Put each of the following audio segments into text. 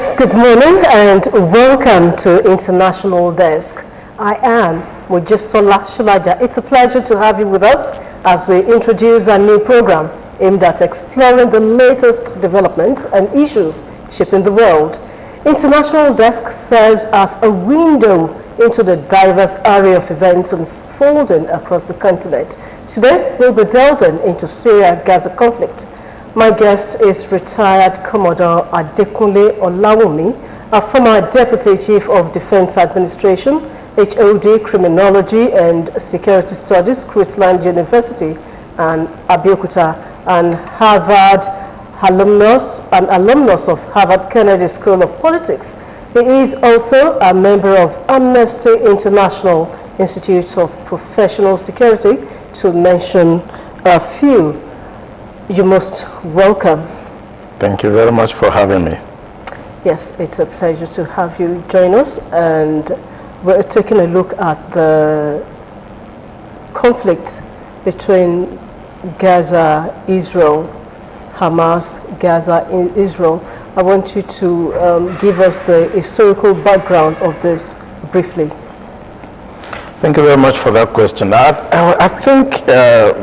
Yes, good morning and welcome to International Desk. I am Mojisola Shulaja. It's a pleasure to have you with us as we introduce a new program aimed at exploring the latest developments and issues shaping the world. International Desk serves as a window into the diverse array of events unfolding across the continent. Today, we'll be delving into Syria-Gaza conflict. My guest is retired Commodore Adekunle Olawumi, a former Deputy Chief of Defense Administration, HOD Criminology and Security Studies, Chrisland University, and Abeokuta, and Harvard alumnus of Harvard Kennedy School of Politics. He is also a member of Amnesty International Institute of Professional Security, to mention a few. You most welcome. Thank you very much for having me. Yes, it's a pleasure to have you join us, and we're taking a look at the conflict between Gaza, Israel, Hamas, Gaza, Israel. I want you to give us the historical background of this briefly. Thank you very much for that question. I think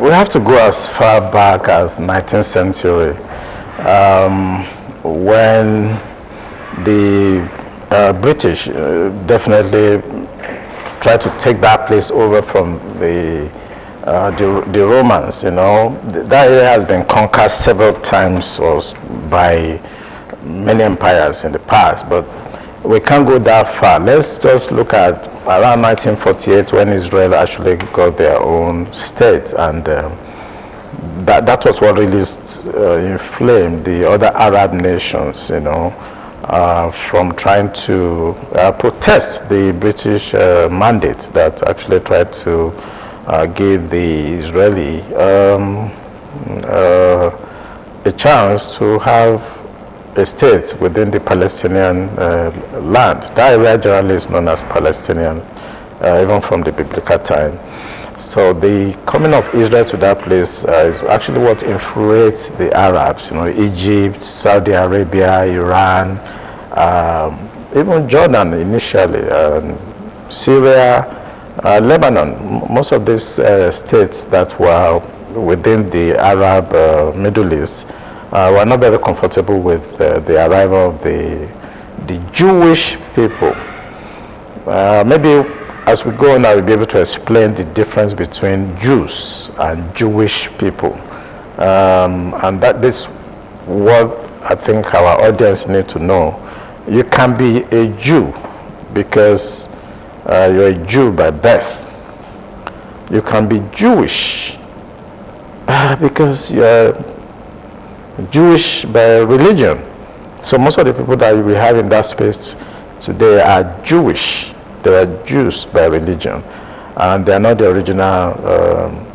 we have to go as far back as 19th century when the British definitely tried to take that place over from the Romans. You know, that area has been conquered several times by many empires in the past, but we can't go that far. Let's just look at around 1948 when Israel actually got their own state, and that was what really inflamed the other Arab nations, you know, from trying to protest the British mandate that actually tried to give the Israeli a chance to have a state within the Palestinian land. That area generally is known as Palestinian, even from the biblical time. So the coming of Israel to that place is actually what influenced the Arabs. You know, Egypt, Saudi Arabia, Iran, even Jordan initially, Syria, Lebanon. Most of these states that were within the Arab Middle East were not very comfortable with the arrival of the Jewish people. Maybe as we go on, I will be able to explain the difference between Jews and Jewish people. And that is what I think our audience need to know. You can be a Jew because you're a Jew by birth. You can be Jewish because you're Jewish by religion. So most of the people that we have in that space today are Jewish. They are Jews by religion, and they are not the original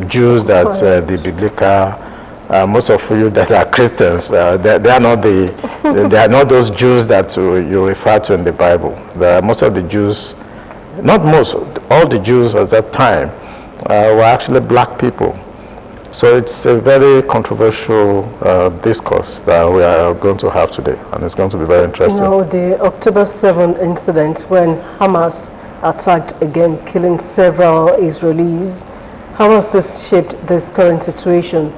Jews that the biblical. Most of you that are Christians, they are not they are not those Jews that you refer to in the Bible. Most of the Jews, not most, all the Jews at that time were actually black people. So it's a very controversial discourse that we are going to have today, and it's going to be very interesting. You know, the October 7th incident when Hamas attacked again, killing several Israelis, how has this shaped this current situation?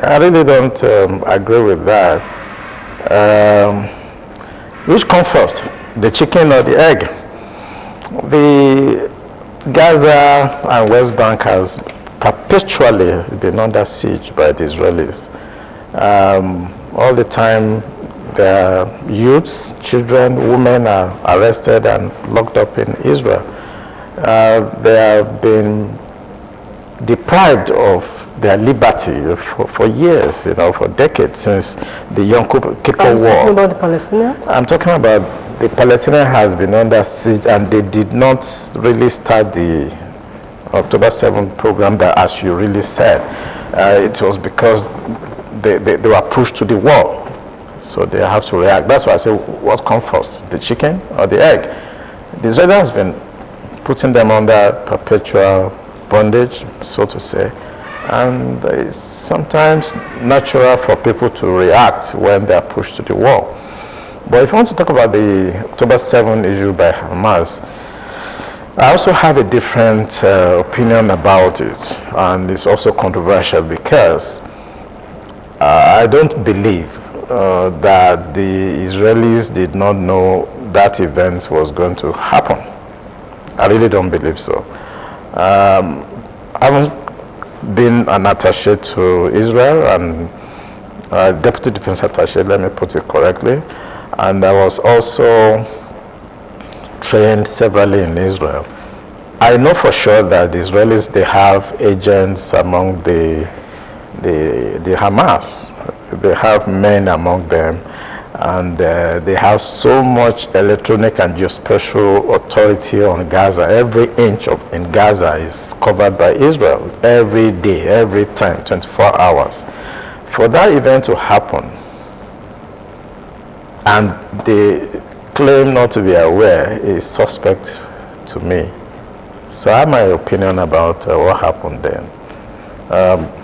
I really don't agree with that. Which comes first, the chicken or the egg? The Gaza and West Bank has perpetually been under siege by the Israelis. All the time, their youths, children, women are arrested and locked up in Israel. They have been deprived of their liberty for years, you know, for decades, since the Yom Kippur War. Are you talking about the Palestinians? I'm talking about the Palestinians has been under siege, and they did not really start the October 7th program that, as you really said, it was because they were pushed to the wall. So they have to react. That's why I say, what comes first, the chicken or the egg? The Israeli has been putting them under perpetual bondage, so to say. And it's sometimes natural for people to react when they are pushed to the wall. But if you want to talk about the October 7 issue by Hamas, I also have a different opinion about it, and it's also controversial because I don't believe that the Israelis did not know that event was going to happen. I really don't believe so. I haven't been an attaché to Israel and deputy defense attaché, let me put it correctly, and I was also trained severally in Israel. I know for sure that the Israelis, they have agents among the Hamas. They have men among them, and they have so much electronic and geospatial authority on Gaza. Every inch in Gaza is covered by Israel every day, every time, 24 hours. For that event to happen, and they claim not to be aware, is suspect to me. So I have my opinion about what happened then.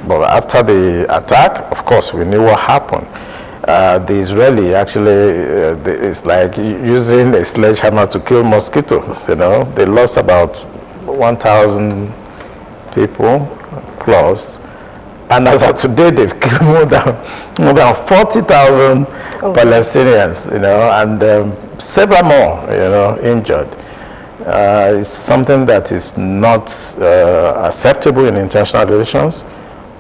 But after the attack, of course, we knew what happened. The Israeli actually, it's like using a sledgehammer to kill mosquitoes, you know. They lost about 1,000 people plus. And as of today, they've killed more than 40,000 Palestinians, you know, and several more, you know, injured. It's something that is not acceptable in international relations,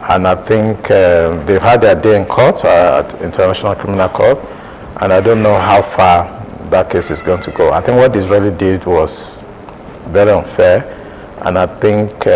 and I think they've had their day in court at International Criminal Court, and I don't know how far that case is going to go. I think what the Israeli did was very unfair, and I think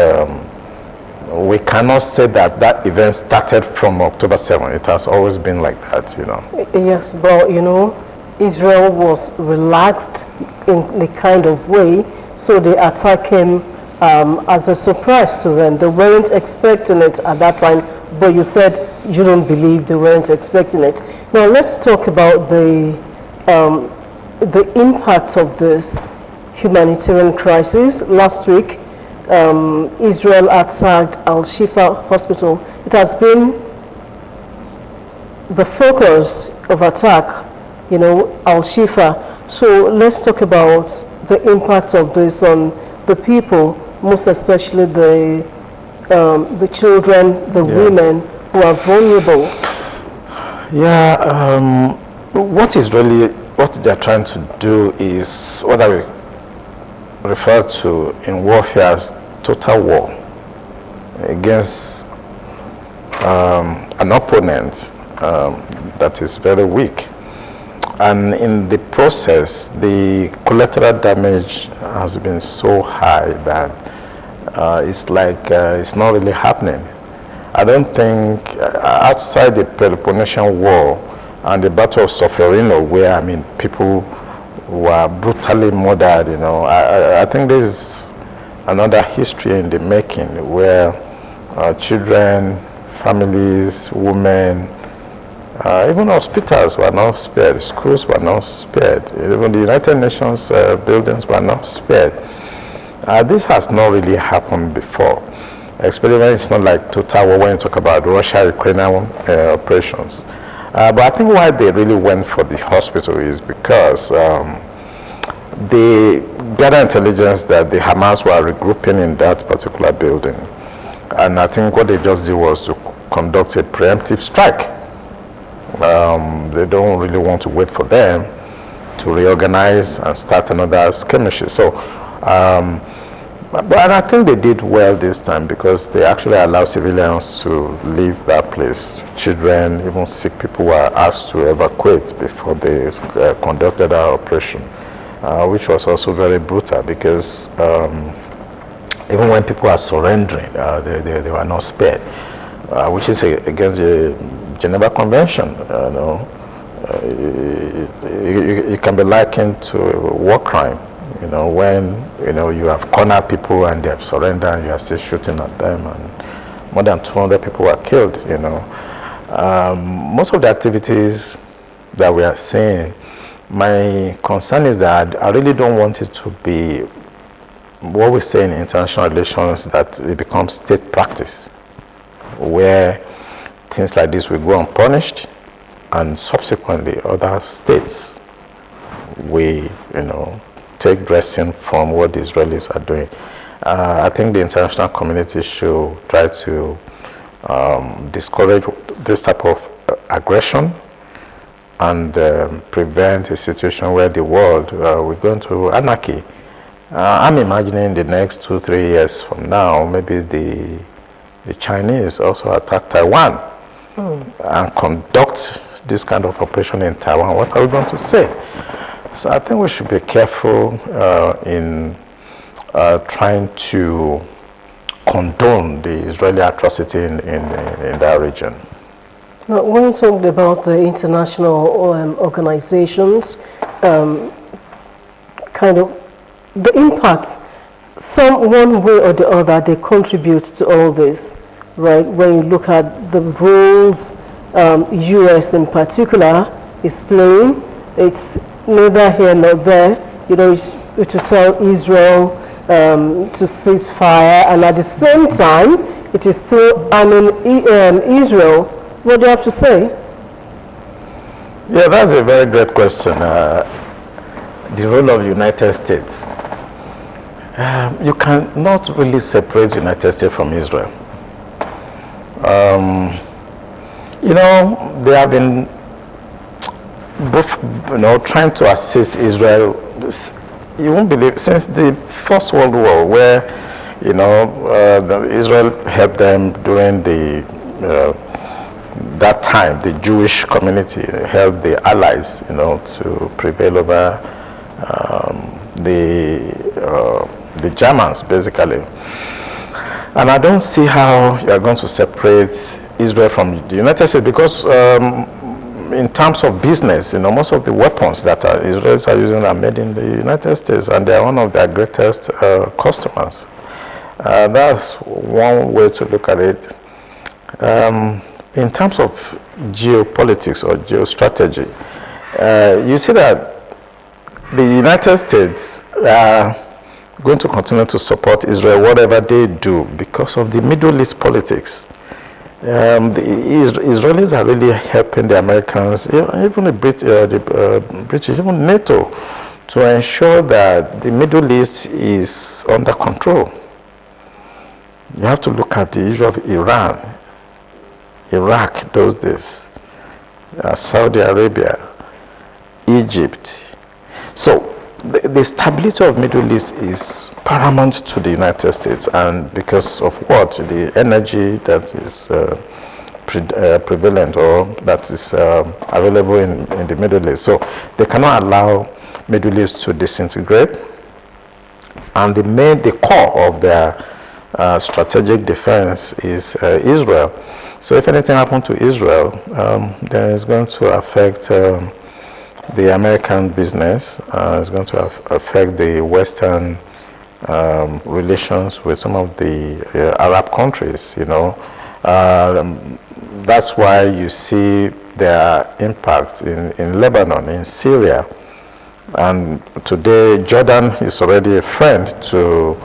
we cannot say that that event started from October 7. It has always been like that, you know. Yes, but you know, Israel was relaxed in the kind of way, so the attack came as a surprise to them. They weren't expecting it at that time, but you said you don't believe they weren't expecting it. Now let's talk about the impact of this humanitarian crisis. Last week, Israel attacked Al-Shifa hospital. It has been the focus of attack, you know, Al-Shifa. So let's talk about the impact of this on the people, most especially the children, the women who are vulnerable. Yeah, what they're trying to do is what I refer to in warfare as total war against an opponent that is very weak. And in the process, the collateral damage has been so high that it's like it's not really happening. I don't think outside the Peloponnesian War and the Battle of Solferino, where, I mean, people were brutally murdered, you know, I think there's another history in the making where children, families, women, even hospitals were not spared, schools were not spared, even the United Nations buildings were not spared. This has not really happened before. Especially when it's not like total war when you talk about Russia-Ukrainian operations. But I think why they really went for the hospital is because they gathered intelligence that the Hamas were regrouping in that particular building. And I think what they just did was to conduct a preemptive strike. They don't really want to wait for them to reorganize and start another skirmish. So, but I think they did well this time because they actually allowed civilians to leave that place. Children, even sick people were asked to evacuate before they conducted our operation, which was also very brutal because even when people are surrendering, they were not spared, which is against the Geneva Convention. It can be likened to a war crime. You know, when, you know, you have cornered people and they have surrendered and you are still shooting at them, and more than 200 people were killed, you know. Most of the activities that we are seeing, my concern is that I really don't want it to be what we say in international relations, that it becomes state practice, where things like this will go unpunished and subsequently other states we, take dressing from what the Israelis are doing. I think the international community should try to discourage this type of aggression and prevent a situation where the world we're going to anarchy. I'm imagining the next 2-3 years from now, maybe the Chinese also attack Taiwan and conduct this kind of operation in Taiwan. What are we going to say? So I think we should be careful in trying to condone the Israeli atrocity in that region. Now, when you talked about the international organizations, kind of the impact, one way or the other, they contribute to all this, right? When you look at the roles U.S. in particular is playing, it's neither here nor there, to tell Israel to cease fire, and at the same time, it is still arming Israel. What do you have to say? Yeah, that's a very great question. The role of the United States. You cannot really separate the United States from Israel. They have been both, trying to assist Israel. You won't believe, since the First World War, where, Israel helped them during that time, the Jewish community helped the Allies, to prevail over the Germans, basically. And I don't see how you are going to separate Israel from the United States, because in terms of business, most of the weapons that Israelis are using are made in the United States, and they are one of their greatest customers. That's one way to look at it. In terms of geopolitics or geostrategy, you see that the United States are going to continue to support Israel, whatever they do, because of the Middle East politics. The Israelis are really helping the Americans, even the British, even NATO, to ensure that the Middle East is under control. You have to look at the issue of Iran, Iraq does this, Saudi Arabia, Egypt. So the stability of Middle East is paramount to the United States, and because of what? The energy that is prevalent, or that is available in the Middle East. So they cannot allow Middle East to disintegrate, and the core of their strategic defense is Israel. So if anything happened to Israel, then it's going to affect the American business. It's going to affect the Western relations with some of the Arab countries. That's why you see their impact in Lebanon, in Syria, and today Jordan is already a friend to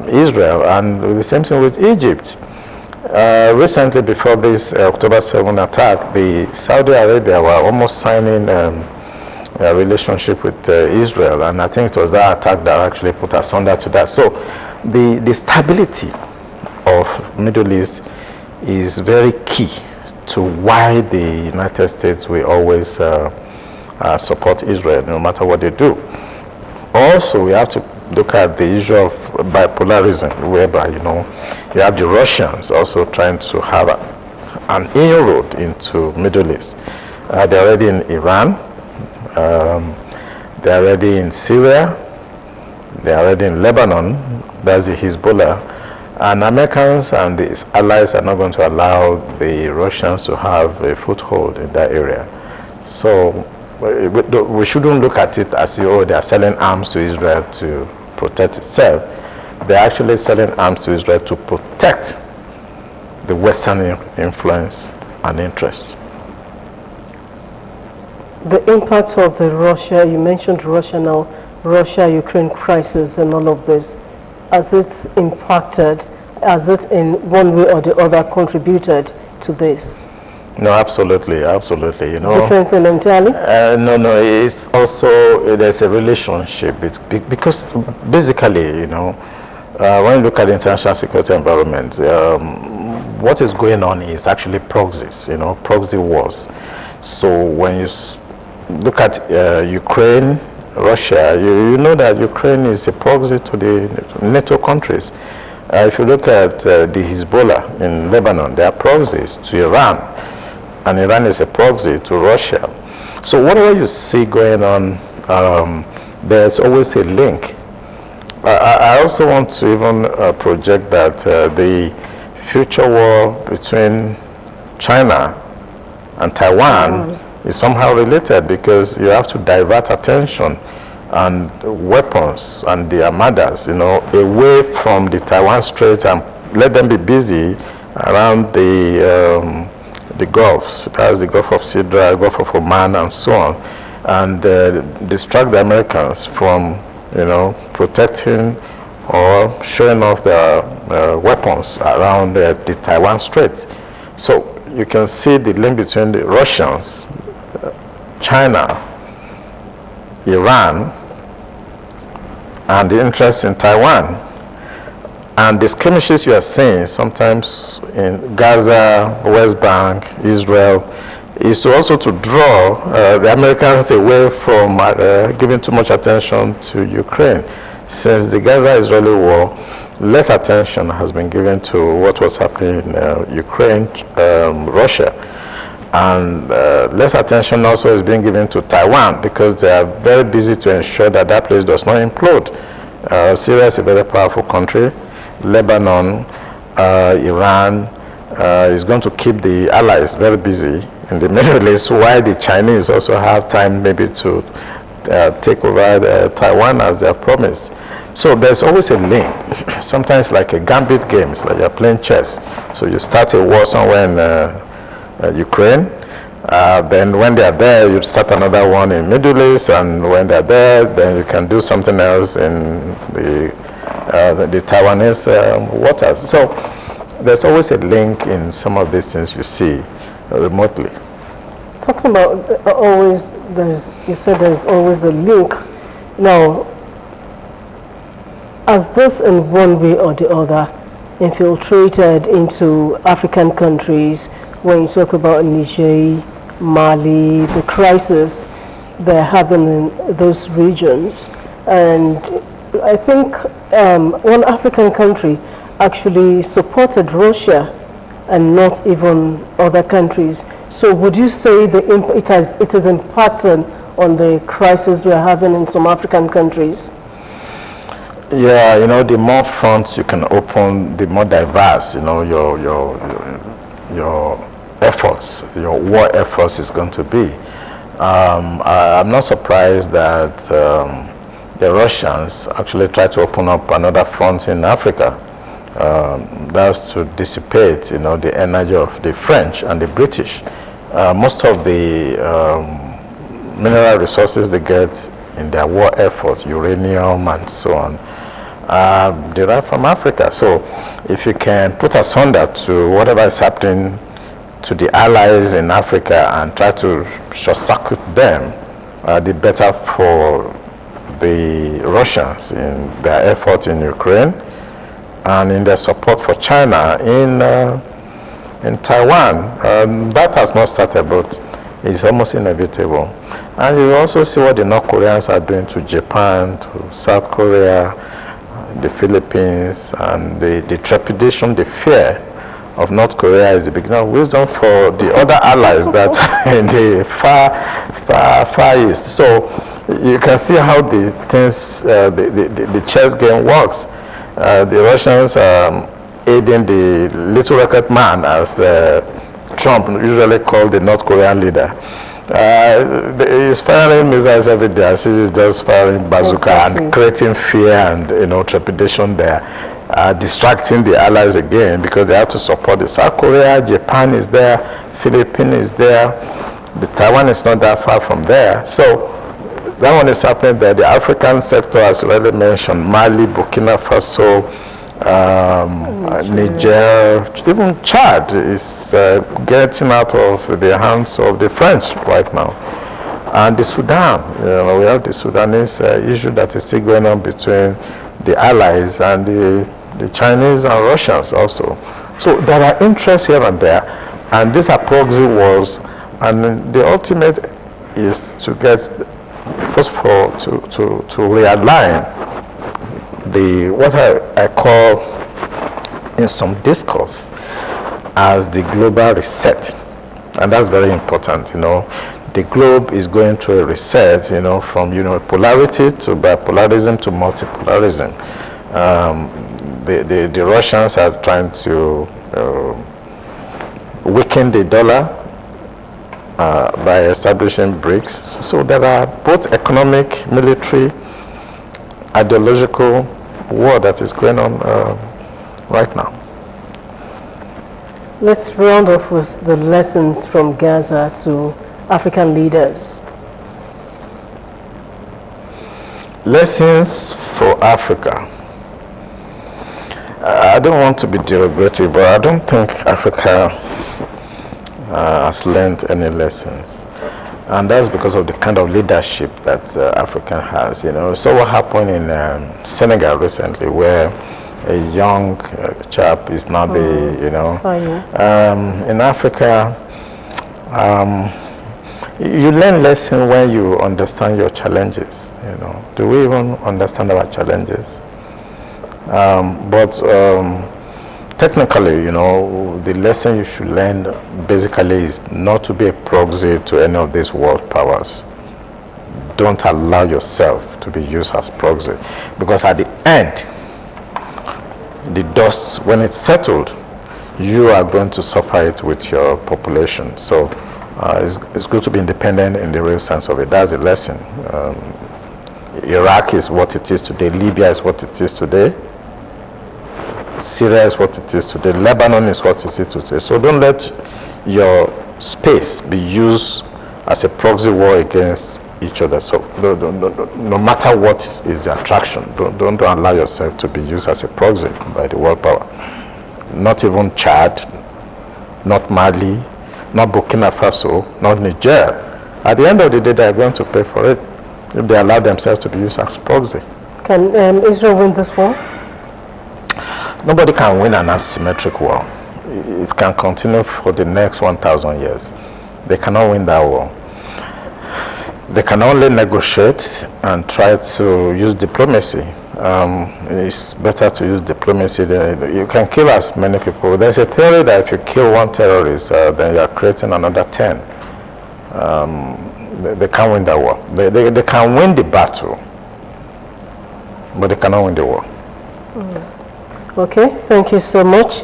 Israel, and the same thing with Egypt. Recently, before this October 7 attack, the Saudi Arabia were almost signing a relationship with Israel, and I think it was that attack that actually put asunder to that. So the stability of Middle East is very key to why the United States will always support Israel, no matter what they do. Also, we have to look at the issue of bipolarism, whereby, you have the Russians also trying to have an inroad into Middle East. They're already in Iran, they're already in Syria, they're already in Lebanon, that's the Hezbollah. And Americans and the allies are not going to allow the Russians to have a foothold in that area. So we shouldn't look at it as, they are selling arms to Israel to protect itself. They're actually selling arms to Israel to protect the Western influence and interests. The impact of the Russia, you mentioned Russia now, Russia-Ukraine crisis and all of this, has it impacted, has it in one way or the other contributed to this? No, absolutely, absolutely. You know, different thing entirely. no. It's also there's a relationship because basically, you know, when you look at the international security environment, what is going on is actually proxies. You know, proxy wars. So when you look at Ukraine, Russia, you know that Ukraine is a proxy to the NATO countries. If you look at the Hezbollah in Lebanon, they are proxies to Iran, and Iran is a proxy to Russia. So whatever you see going on, there's always a link. I also want to even project that the future war between China and Taiwan is somehow related, because you have to divert attention and weapons and the armadas, you know, away from the Taiwan Strait and let them be busy around the Gulfs. That's the Gulf of Sidra, Gulf of Oman, and so on, and distract the Americans from, you know, protecting or showing off their weapons around the Taiwan Strait. So you can see the link between the Russians, China, Iran, and the interest in Taiwan. And the skirmishes you are seeing sometimes in Gaza, West Bank, Israel, is to also to draw the Americans away from giving too much attention to Ukraine. Since the Gaza-Israeli war, less attention has been given to what was happening in Ukraine, Russia. And less attention also is being given to Taiwan, because they are very busy to ensure that that place does not implode. Syria is a very powerful country. Lebanon, Iran is going to keep the allies very busy in the Middle East, while the Chinese also have time maybe to take over Taiwan as they have promised. So there's always a link. Sometimes like a gambit game, it's like you're playing chess. So you start a war somewhere in Ukraine, then when they're there, you start another one in Middle East, and when they're there, then you can do something else in the Taiwanese waters. So there's always a link in some of these things you see remotely. Talking about always, you said there's always a link. Now, has this in one way or the other infiltrated into African countries? When you talk about Niger, Mali, the crisis they're having in those regions, and I think one African country actually supported Russia and not even other countries. So would you say it is impacting on the crisis we're having in some African countries? Yeah, you know, the more fronts you can open, the more diverse, you know, your efforts, your war efforts is going to be. I'm not surprised that the Russians actually try to open up another front in Africa. That's to dissipate, you know, the energy of the French and the British. Most of the mineral resources they get in their war effort, uranium and so on, derived from Africa. So if you can put asunder to whatever is happening to the allies in Africa and try to short-circuit them, the better for the Russians in their effort in Ukraine and in their support for China in Taiwan. That has not started, but it's almost inevitable. And you also see what the North Koreans are doing to Japan, to South Korea, the Philippines, and the trepidation, the fear of North Korea is the beginning of wisdom for the other allies that are in the far east. So you can see how the things, the chess game works. The Russians aiding the little rocket man, as Trump usually called the North Korean leader. He's firing missiles every day, as if he's just firing bazooka and creating fear and, you know, trepidation there, distracting the allies again, because they have to support the South Korea. Japan is there, Philippines is there, the Taiwan is not that far from there. So that one is happening there. The African sector, as already mentioned, Mali, Burkina Faso, Niger, even Chad is getting out of the hands of the French right now. And the Sudan, we have the Sudanese issue that is still going on between the allies and the Chinese and Russians also. So there are interests here and there, and these are proxy wars, and the ultimate is to get, first of all, to realign what I call in some discourse as the global reset. And that's very important. The globe is going through a reset, from polarity to bipolarism to multipolarism. The Russians are trying to weaken the dollar by establishing BRICS. So there are both economic, military, ideological war that is going on right now. Let's round off with the lessons from Gaza to African leaders. Lessons for Africa. I don't want to be derogatory, but I don't think Africa has learned any lessons. And that's because of the kind of leadership that Africa has. So what happened in Senegal recently, where a young chap is now in Africa, you learn lesson when you understand your challenges. Do we even understand our challenges? But technically, the lesson you should learn basically is not to be a proxy to any of these world powers. Don't allow yourself to be used as proxy, because at the end, the dust, when it's settled, you are going to suffer it with your population. So it's good to be independent in the real sense of it. That's a lesson. Iraq is what it is today. Libya is what it is today. Syria is what it is today. Lebanon is what it is today. So don't let your space be used as a proxy war against each other. So no matter what is the attraction, don't allow yourself to be used as a proxy by the world power. Not even Chad, not Mali, not Burkina Faso, not Niger. At the end of the day, they are going to pay for it if they allow themselves to be used as proxy. Can Israel win this war? Nobody can win an asymmetric war. It can continue for the next 1,000 years. They cannot win that war. They can only negotiate and try to use diplomacy. It's better to use diplomacy. You can kill as many people. There's a theory that if you kill one terrorist, then you are creating another 10. They can't win that war. They can win the battle, but they cannot win the war. Okay, thank you so much.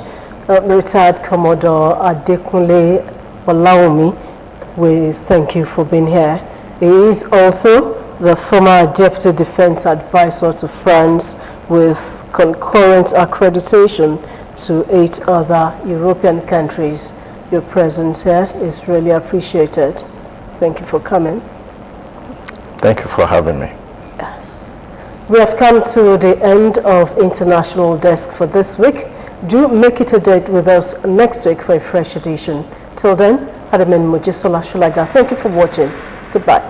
Retired Commodore Adekunle Olaomi, we thank you for being here. He is also the former Deputy Defense Advisor to France with concurrent accreditation to 8 other European countries. Your presence here is really appreciated. Thank you for coming. Thank you for having me. Yes. We have come to the end of International Desk for this week. Do make it a date with us next week for a fresh edition. Till then, Adamin Mujisola Shulaja. Thank you for watching. Goodbye.